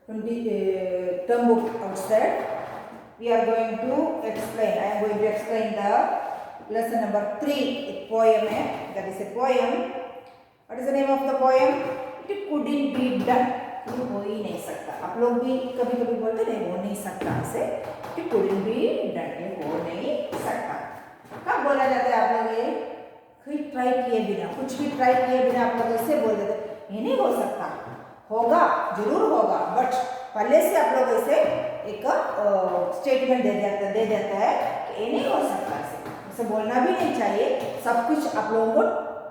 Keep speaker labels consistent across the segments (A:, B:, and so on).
A: from the term book outside. We are going to explain. I am going to explain the lesson number 3. एक poem है. That is a poem. What is the name of the poem? It couldn't be done. ये हो ही नहीं सकता. आप लोग भी कभी कभी बोलते नहीं हो नहीं सकता ऐसे. It couldn't be done. ये हो नहीं सकता. कब बोला जाता है आप लोग ये? कोई ट्राई किए बिना, कुछ भी ट्राई किए बिना आप लोग ऐसे बोल देते ये नहीं हो सकता. होगा, जरूर होगा, बट पहले से आप लोग ऐसे एक स्टेटमेंट दे देता है कि ये नहीं हो सकता. ऐसे बोलना भी नहीं चाहिए. सब कुछ आप लोगों को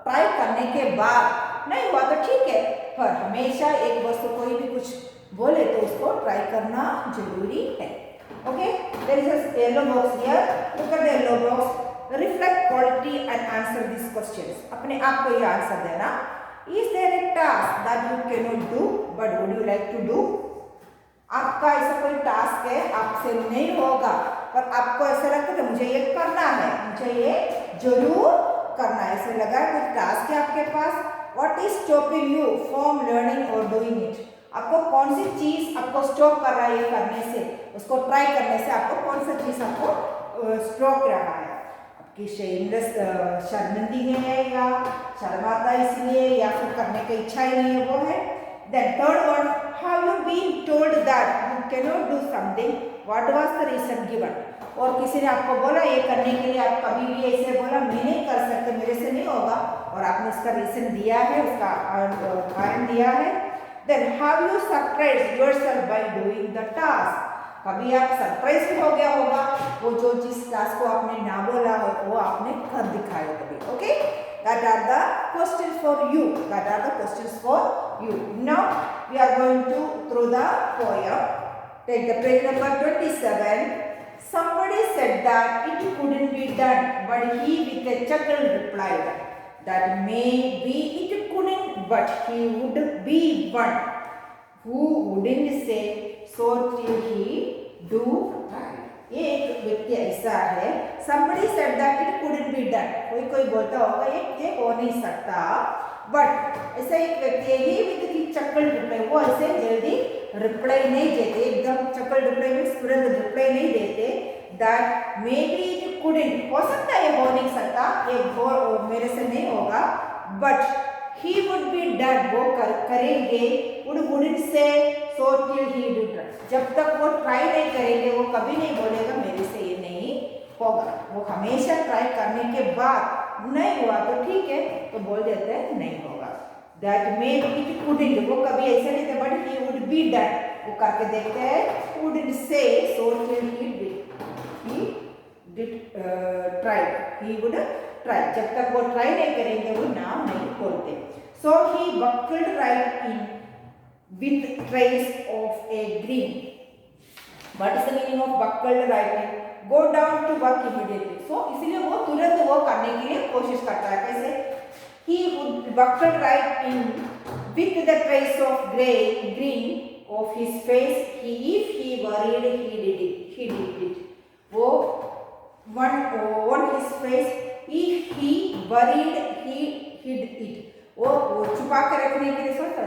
A: ट्राई करने के बाद नहीं हुआ तो ठीक है, पर हमेशा एक वस्तु कोई भी कुछ बोले तो उसको ट्राई करना जरूरी है. Okay, there is a yellow box here. Look at the yellow box. Reflect quality and answer this questions. अपने आप को ये आंसर देना. Is there a task that you cannot do but would you like to do? आपका ऐसा कोई task है आपसे नहीं होगा पर आपको ऐसा लगता है मुझे ये करना है, मुझे ये जरूर करना है. ऐसे लगा कोई टास्क है आपके पास. What is stopping you from learning or doing it? आपको कौन सी चीज आपको स्टॉप कर रहा है ये करने से, उसको ट्राई करने से आपको कौन सा चीज आपको स्टॉप रहा है? कि शर्मिंदी है या शर्माता इसलिए या फिर करने की इच्छा ही नहीं है, वो है. Then third one, have you been told that you can not do something, what was the reason given? और किसी ने आपको बोला ये करने के लिए, आप कभी भी ऐसे बोला मैं नहीं कर सकते, मेरे से नहीं होगा, और आपने उसका रीजन दिया है, उसका कारण दिया है. Then have you surprised yourself by doing the task. कभी आप सरप्राइज भी हो गया होगा, वो जो जिस टास्क को आपने ना बोला हो वो आपने कर दिखाया कभी. Okay, that are the questions for you. That are the questions for you. Now we are going to through the poem. Take the page number 27. Somebody said that it couldn't be done, but he with a chuckle replied that maybe it couldn't, but he would be one who wouldn't say so till he do try. ये एक व्यक्ति ऐसा है. Somebody said that it couldn't be done. कोई बोलता होगा ये हो नहीं सकता, बट ऐसा एक व्यक्ति है ही विद चक्कल रिप्लाई. वो ऐसे जल्दी रिप्लाई नहीं देते, एकदम चक्कल रिप्लाई मीन्स तुरंत रिप्लाई नहीं देते. That may be it couldn't, हो सकता है ये हो नहीं सकता, ये मेरे से नहीं होगा, but he would be done, वो करेंगे. wouldn't say so till he do try. जब तक वो ट्राई नहीं करेंगे वो कभी नहीं बोलेगा मेरे से ये नहीं होगा. वो हमेशा ट्राई करने के बाद नहीं हुआ तो ठीक है तो बोल देते हैं नहीं होगा. That may be it couldn't, वो कभी ऐसे नहीं थे, but he would be done, वो करके देखते हैं. wouldn't say so till he did try. he would try. जब तक वो ट्राई नहीं करेंगे वो नाम नहीं बोलते. So he buckled right in with trace of a grin. What is the meaning of buckled right in? Go down to work immediately. So इसलिए वो तुरंत वो करने के लिए कोशिश करता है. कैसे? He would buckled right in with the trace of grin of his face. If he worried, he did it. वो on his face. If he worried, he hid it. वो छुपा के रखने के लिए सोचता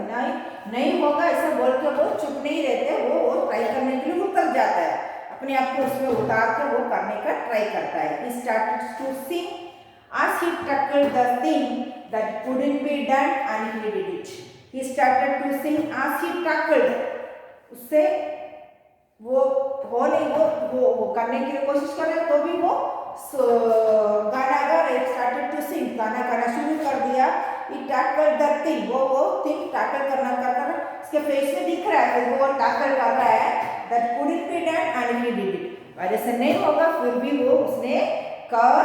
A: नहीं होगा ऐसा बोल के वो चुप नहीं रहते. वो ट्राई करने के लिए उतर जाता है, अपने आप को उसमें उतार के वो करने का ट्राई करता है. He started to sing as he tackled the thing that couldn't be done and he did it. He started to sing as he tackled. उससे वो हो नहीं, वो करने की कोशिश कर रहे तो भी वो गाना गा रहे. स्टार्टेड टू सिंग, गाना गाना शुरू कर दिया. He tackled the thing, वो थिंग टैकल करना इसके फेस में दिख रहा है वो टैकल कर रहा है. that couldn't be done and he did it. वैसे नहीं होगा फिर भी वो उसने कर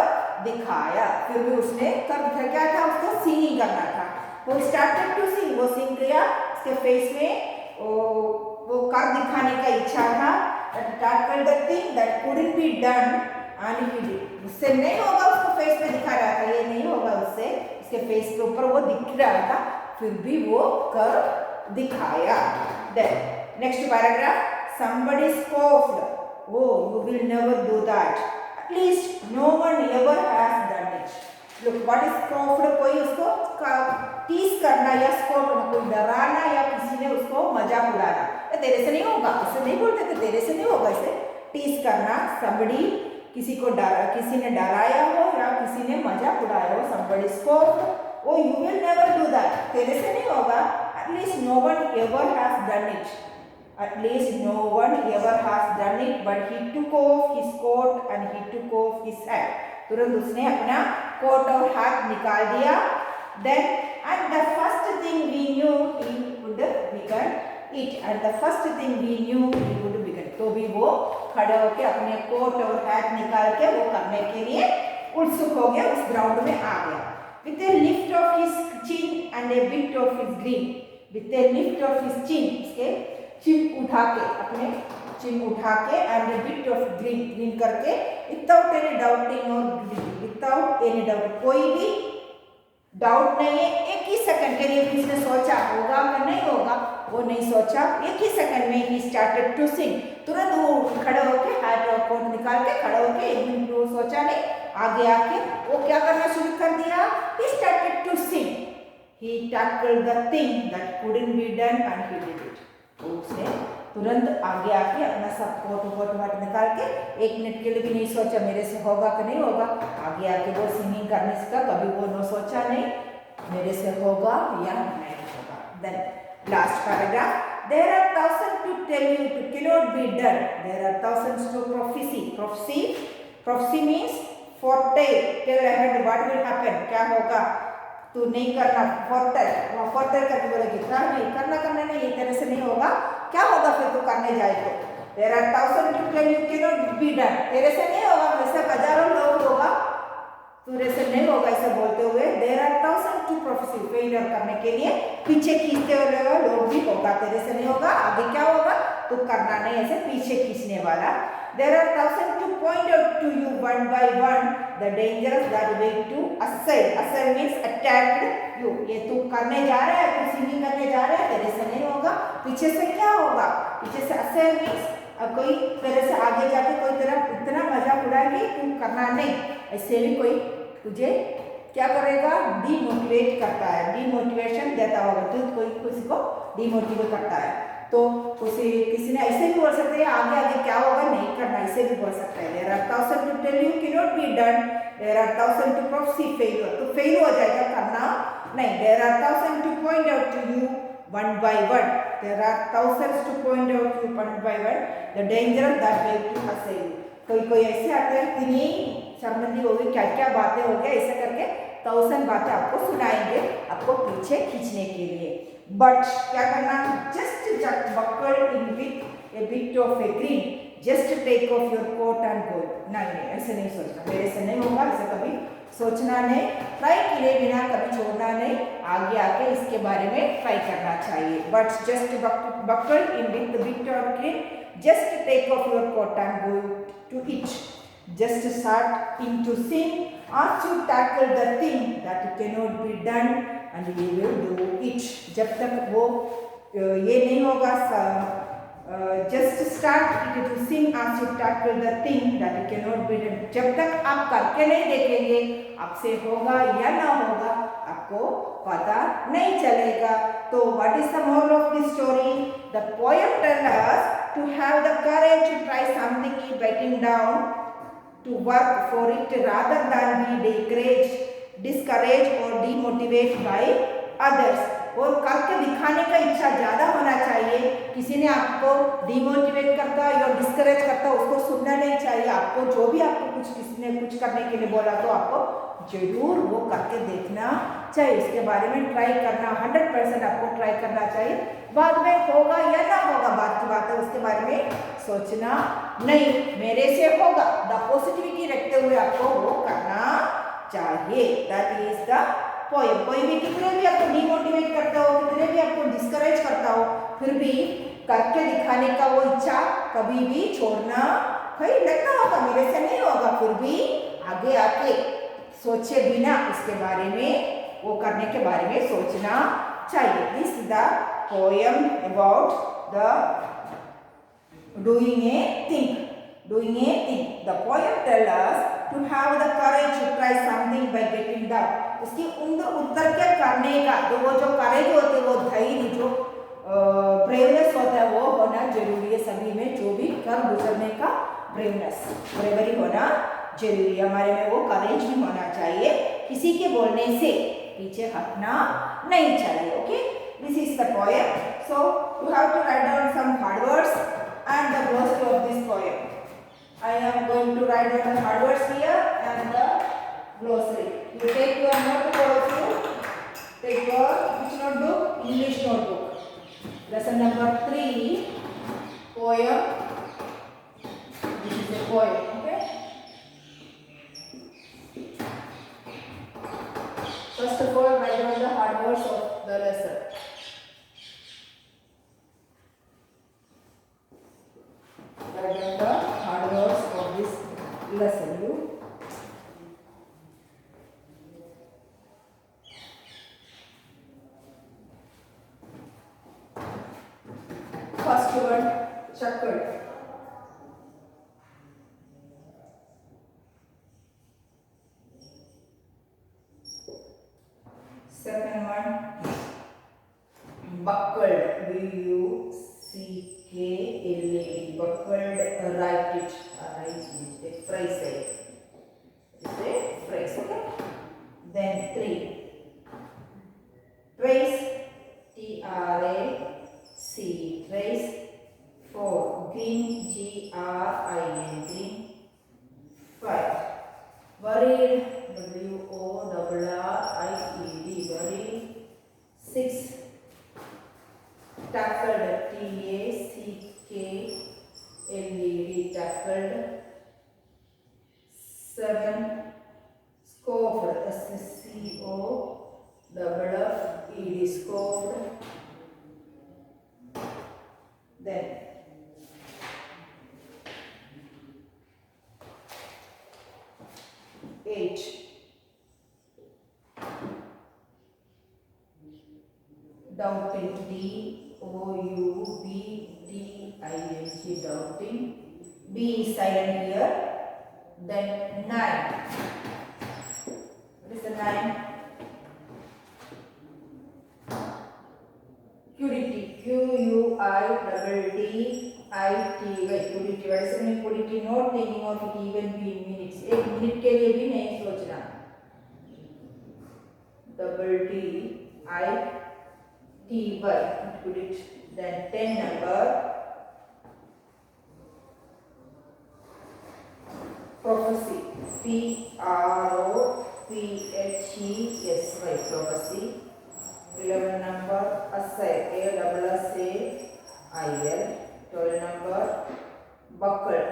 A: दिखाया. फिर भी उसने कर दिखाया. क्या था? उसको सिंगिंग करना था. वो स्टार्टेड टू सिंग, वो सिंग किया. उसके फेस में वो कर दिखाने का इच्छा था. that tackled the thing that couldn't be done and he did. उससे नहीं होगा, उसको फेस में दिखा रहा था ये नहीं होगा उससे, उसके फेस के ऊपर वो दिख रहा था, फिर भी वो कर दिखाया. Then next paragraph. Somebody scoffed, oh you will never do that, at least no one ever has done it. Look, what is scoffed? कोई उसको टीज करना या स्कॉफ, कोई डराना या किसी ने उसको मजाक उड़ाना. तेरे से नहीं होगा, ऐसे नहीं बोलते थे, तेरे से नहीं होगा, ऐसे टीज करना, somebody किसी को किसी ने डराया हो या किसी ने मजाक उड़ाया हो, somebody scoffed, oh you will never do that, तेरे से नहीं होगा, at least no one ever has done it, at least no one ever has done it, but he took off his coat and he took off his hat, तुरंत उसने अपना coat और हाथ निकाल दिया, then and the first thing we knew he would begin it, and the first thing we knew he would begin, तो भी वो खड़े होके अपने कोट और हैट निकाल के वो करने के लिए उत्सुक हो गया, उस ग्राउंड में आ गया, with a lift of his chin and a bit of his grin, with a lift of his chin, उसके चिन उठा के, अपने चिन उठा के, and a bit of grin करके, without any doubting or without any doubt, कोई भी डाउट नहीं है, एक ही सेकंड के लिए उसने सोचा होगा कि नहीं होगा, वो नहीं सोचा, एक ही सेकंड में ही स्टार्टेड टू सिंग, तुरंत वो खड़े होके हैट और कोट निकाल के खड़े होके, एक मिनट वो सोचा नहीं, आगे आके वो क्या करना शुरू कर दिया, he started to sing, he tackled the thing that couldn't be done and he did it, तो उसने तुरंत आगे आके अपना सब कोट वाट निकाल के, एक मिनट के लिए भी नहीं सोचा मेरे से होगा कि नहीं होगा, आगे आके वो सिंगिंग करने का कभी वो न सोचा नहीं मेरे से होगा या नहीं होगा। Then last paragraph, there are thousands to tell you it cannot be done, there are thousands to prophecy means foretell, tell ahead what will happen, क्या होगा, तू नहीं करना, foretell करके बोलेगी करना नहीं, तेरे से नहीं होगा, क्या होगा फिर तू करने जाए तो, there are thousands to tell you cannot be done, तेरे से नहीं होगा, वैसे हजारों लोग होगा, तेरे से नहीं होगा, ऐसा बोलते हुए there are thousands to prophesy, failure करने के लिए पीछे खींचते हुए लोग भी होगा, तेरे से नहीं होगा, आगे क्या होगा, तू करना नहीं, ऐसे पीछे खींचने वाला, there are thousands to point out to you one by one the dangers that wait to assail means attack you, ये तू करने जा रहा है, तू सिंगिंग करने जा रहा है, तेरे से नहीं होगा, पीछे से क्या होगा, पीछे से assail means कोई तेरे से आगे जाके कोई तेरा इतना मजाक उड़ाएगी, तू करना नहीं, ऐसे भी कोई तुझे क्या करेगा, डीमोटिवेट करता है, डीमोटिवेशन देता होगा, तो कोई किसी को डीमोटिवेट करता है, तो किसी ने ऐसे भी बोल सकते हैं आगे क्या होगा नहीं करना, ऐसे भी बोल सकते हैं, there are thousands to tell you cannot be done, there are thousands to prophesy failure, तो फेल हो जाएगा, करना नहीं, there are thousands to point out to you one by one, there are thousands to point out to you one by one the danger that wait to assail you, कोई ऐसे आते हैं इतनी शर्मिंदी होगी, क्या बातें हो गया, ऐसे करके 1000 बातें आपको सुनाएंगे, आपको पीछे खींचने के लिए, बट क्या करना, just buckle in with a bit of a grin, just take off your coat and go, नहीं ऐसे नहीं सोचना, मेरे से नहीं होगा, ऐसे कभी सोचना नहीं, ट्राई किए बिना कभी छोड़ना नहीं, आगे आके इसके बारे में ट्राई करना चाहिए, but just buckle in with a bit of grin, just take off your coat and go to it, just start in to sing, as you tackle the thing that cannot be done and we will do it, जब तक वो ये नहीं होगा, just start to sing as you tackle the thing that cannot be done, जब तक आप करके नहीं देखेंगे आपसे होगा या ना होगा आपको पता नहीं चलेगा, तो what is the moral of this story, the poem tells us to have the courage to try something getting down, to work for it rather than be discouraged or demotivated by others, और करके दिखाने का इच्छा ज़्यादा होना चाहिए, किसी ने आपको डिमोटिवेट करता या डिस्करेज करता उसको सुनना नहीं चाहिए, आपको जो भी आपको किसी ने कुछ करने के लिए बोला तो आपको जरूर वो करके देखना चाहिए, उसके बारे में ट्राई करना, 100% आपको ट्राई करना चाहिए, बाद में होगा या ना होगा बात की बात है, उसके बारे में सोचना नहीं, मेरे से होगा, द पॉजिटिविटी रखते हुए आपको वो करना चाहिए, दैट इज द पोएम। कोई भी कितने भी आपको डिमोटिवेट करता हो, कितने भी आपको डिस्करेज करता हो, फिर भी करके दिखाने का वो इच्छा कभी भी छोड़ना, भाई लगता होगा मेरे से नहीं होगा, फिर भी आगे आके सोचे बिना इसके बारे में, वो करने के बारे में सोचना चाहिए। This is the poem about the doing a thing. Doing a thing. The poem tells us to have the courage to try something by getting down. उसकी उत्तर के करने का, तो वो जो करेज होते हैं, वो धैर्य, जो ब्रेवनेस होता है, वो होना जरूरी है सभी में, जो भी कर गुजरने का ब्रेवनेस, ब्रेवरी होना जरूरी है हमारे में, वो करेज भी होना चाहिए, किसी के बोलने से पीछे हटना नहीं चाहिए. Okay, this is the poem. So you have to write down some hard words and the glossary of this poem. I am going to write down the hard words here and the glossary. You take your notebook, all of you. Take your which notebook? English notebook. Lesson number 3, poem. This is a poem. Okay. First of all, write down the hard words of the lesson. Write down the hard words of this lesson. You. First word, chakad. Second one, buckled. B-U-C-K-L-A-D. Buckled. Write it. A phrase. It's a phrase. Okay. Then 3. Trace. T-R-A-C. Trace. 4. Green. G-R-I-N. Green. 5. Worried. W-O-R-R-I-E-D. Worried. 6. Tackled. T-A-C-K-L-E-D. Tackled. 7. Scoffed. S-C-O-F-F-E-D. Scoffed. Then 8. Doubting. D-O-U-B-T-I-N-G. Doubting. B is silent here. Then 9. What is the 9? Qudity. Q-U-I-D-D-I-T-Y. Qudity. What is the meaning? Qudity. Not thinking of it even be in minutes. एक minute के लिए भी नहीं सोचना. D-I-T-Y. Qudity. Then 10 number. Prophecy. P-R-O-P-H-E-S-Y. Prophecy. 11 number, assail. A-S-S-A-I-L. 12 number, buckle.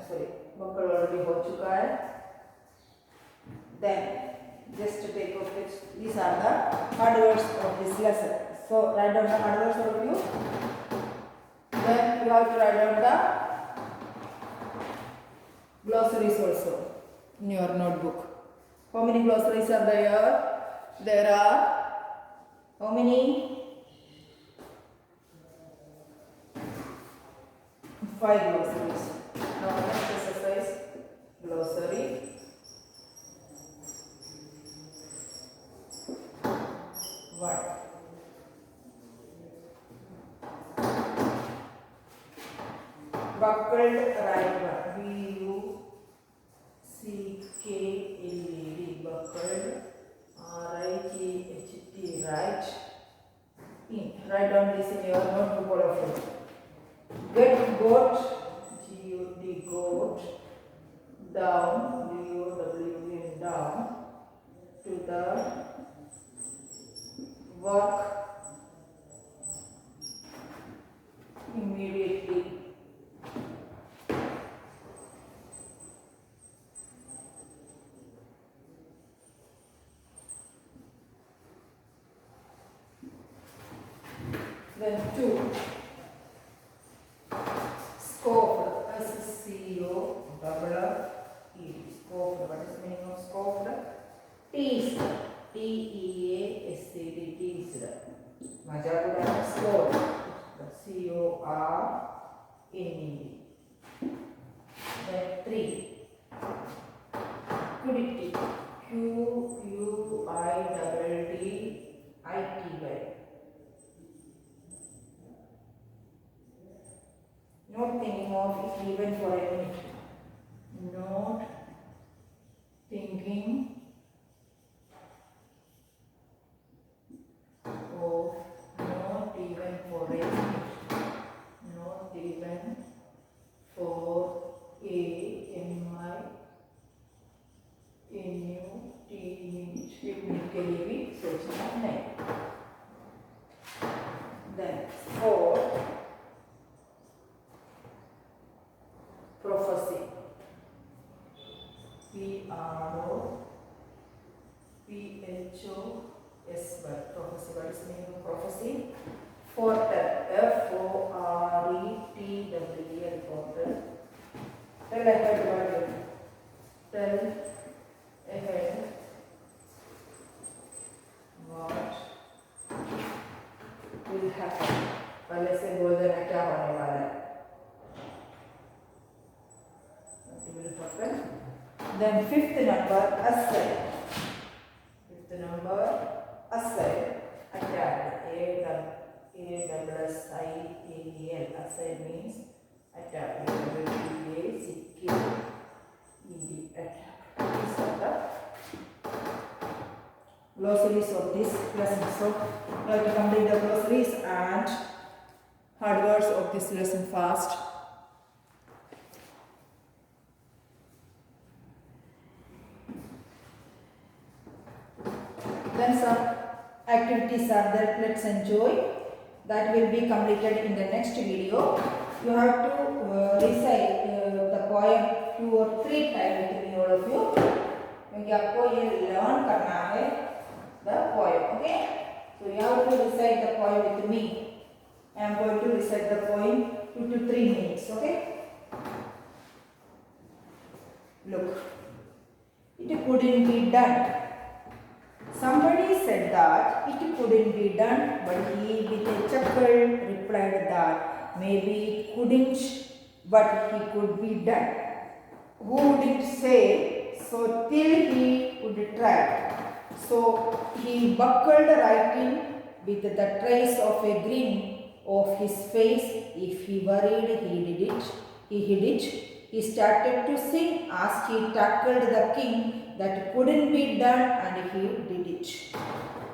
A: Sorry, buckle already हो चुका है. Then just to take off it. These are the hard words of this lesson. So write down the hard words of you. Then you have to write down the glossaries also in your notebook. How many glossaries are there? There are how many? 5 glossaries. Now next exercise, glossary. One. Buckled, right one. B-U-C-K-L-E-D. Buckled. R-I-G-H-T. Right. In. Write down this in your notebook, all of you. Get goat. G-O-D. Goat. Down. D-O-W-N. Down. To the work. Immediately. Then 2. Scoped. S-C-O-F-F-E-D. Scoped. What is the meaning of scoped? Teased. T-E-A-S-E-D. Teased. मजाक उड़ाना. Scoped. C-O-R-N-E-D. Then 3. Qudity. Q-U-I-D-D-I-T-Y. Not thinking of it even for a minute. Not thinking of, not even for a minute. Not even for minute के लिए भी सोचना नहीं. Then for prophecy. P-R-O-P-H-O-S-Y. Prophecy. What is the meaning of prophecy? Foretell. F-O-R-E-T-W-E-L. Foretell. Tell ahead what? Tell ahead what will happen. पहले से बोल देना क्या होने वाला है. Then fifth number, aside. Fifth number, aside. Attack. A-S-I-A-L. Aside means attack. A-C-K-E-D. Attack. These are the glossaries of this lesson. So, we have to complete the glossaries and hard words of this lesson fast. Then some activities are there. Let's enjoy. That will be completed in the next video. You have to recite the poem 2 or 3 times with me, all of you. क्योंकि आपको ये learn करना है the poem. Okay? So you have to recite the poem with me. I am going to recite the poem 2 to 3 minutes. Okay? Look. It couldn't be done. Somebody said that it couldn't be done, but he with a chuckle replied that maybe it couldn't, but he could be done. Who wouldn't say so till he would try? So he buckled right in with the trace of a grin of his face. If he worried, he hid it. He started to sing as he tackled the king that couldn't be done, and he did it.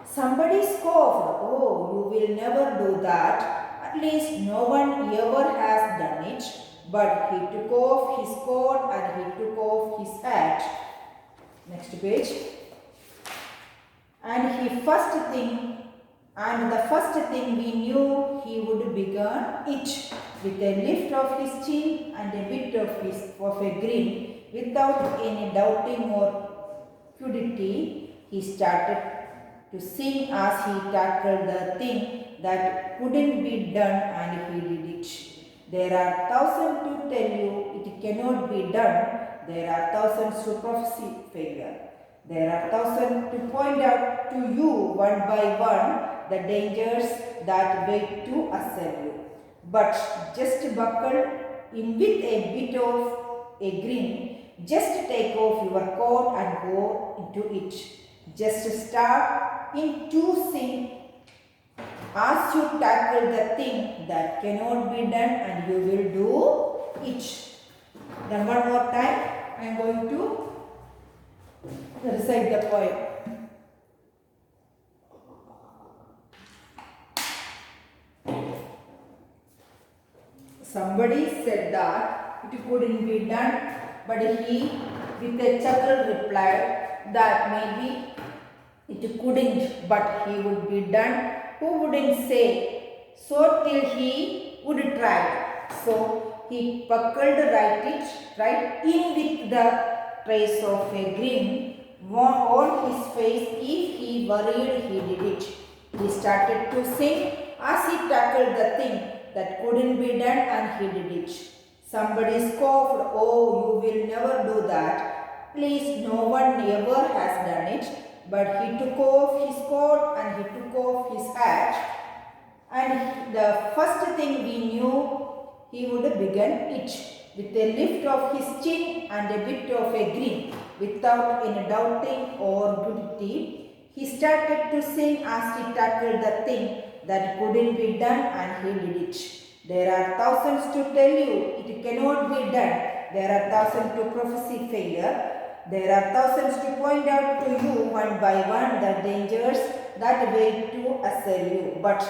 A: Somebody scoffed, "Oh, you will never do that. At least no one ever has done it." But he took off his coat and he took off his hat. Next page. And the first thing we knew, he would begin it with a lift of his chin and a bit of a grin. Without any doubting or crudity, he started to sing as he tackled the thing that couldn't be done, and he did it. There are thousands to tell you it cannot be done. There are thousands to prophesy failure. There are thousands to point out to you one by one the dangers that wait to assail you. But just buckle in with a bit of a grin. Just take off your coat and go into it. Just start in to sing as you tackle the thing that cannot be done, and you will do it. Then one more time, I am going to recite the poem. Somebody said that it couldn't be done, but he with a chuckle replied that maybe it couldn't, but he would be done. Who wouldn't say so till he would try? So he buckled right in with the trace of a grin on his face. If he worried, he did it. He started to sing as he tackled the thing that couldn't be done, and he did it. Somebody scoffed, "Oh, you will never do that. Please, no one ever has done it." But he took off his coat and he took off his hat. And the first thing we knew, he would begin it with a lift of his chin and a bit of a grin. Without any doubting or crudity, he started to sing as he tackled the thing that couldn't be done, and he did it. There are thousands to tell you it cannot be done. There are thousands to prophesy failure. There are thousands to point out to you one by one the dangers that wait to assail you. But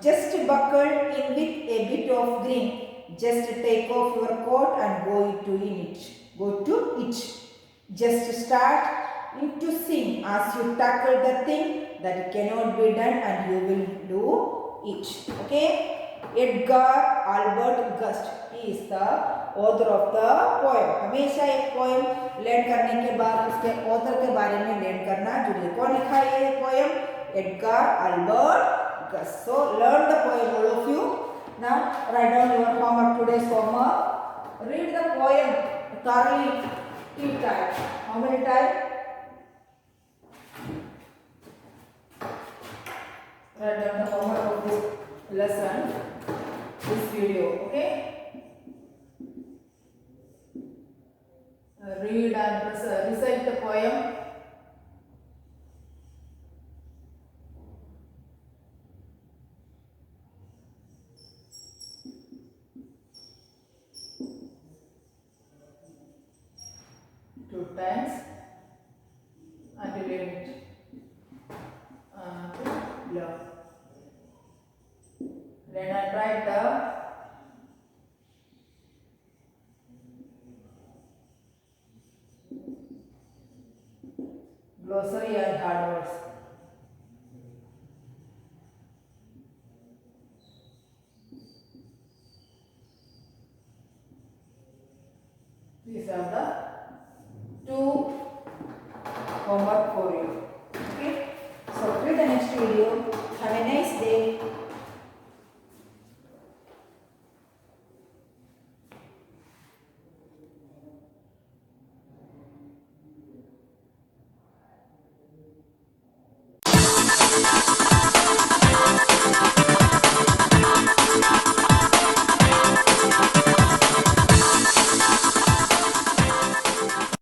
A: just buckle in with a bit of grin. Just take off your coat and go to it. Go to it. Just start to sing as you tackle the thing that cannot be done and you will do it. Okay? Edgar Albert Gust he is the author of the poem. हमेशा एक poem learn करने के बाद उसके author के बारे में learn करना जरूरी है. कौन लिखा है ये poem? Edgar Albert Gust. So learn the poem, all of you. Now write down your homework, today's homework. Read the poem thoroughly 3 times. How many times? Write down the homework of this lesson, this video. Okay. Read and recite the poem. Two times until you reach love. Then I write the glossary and hard words. These are the 2 homework for you. Okay. So till the next video. Have a nice day.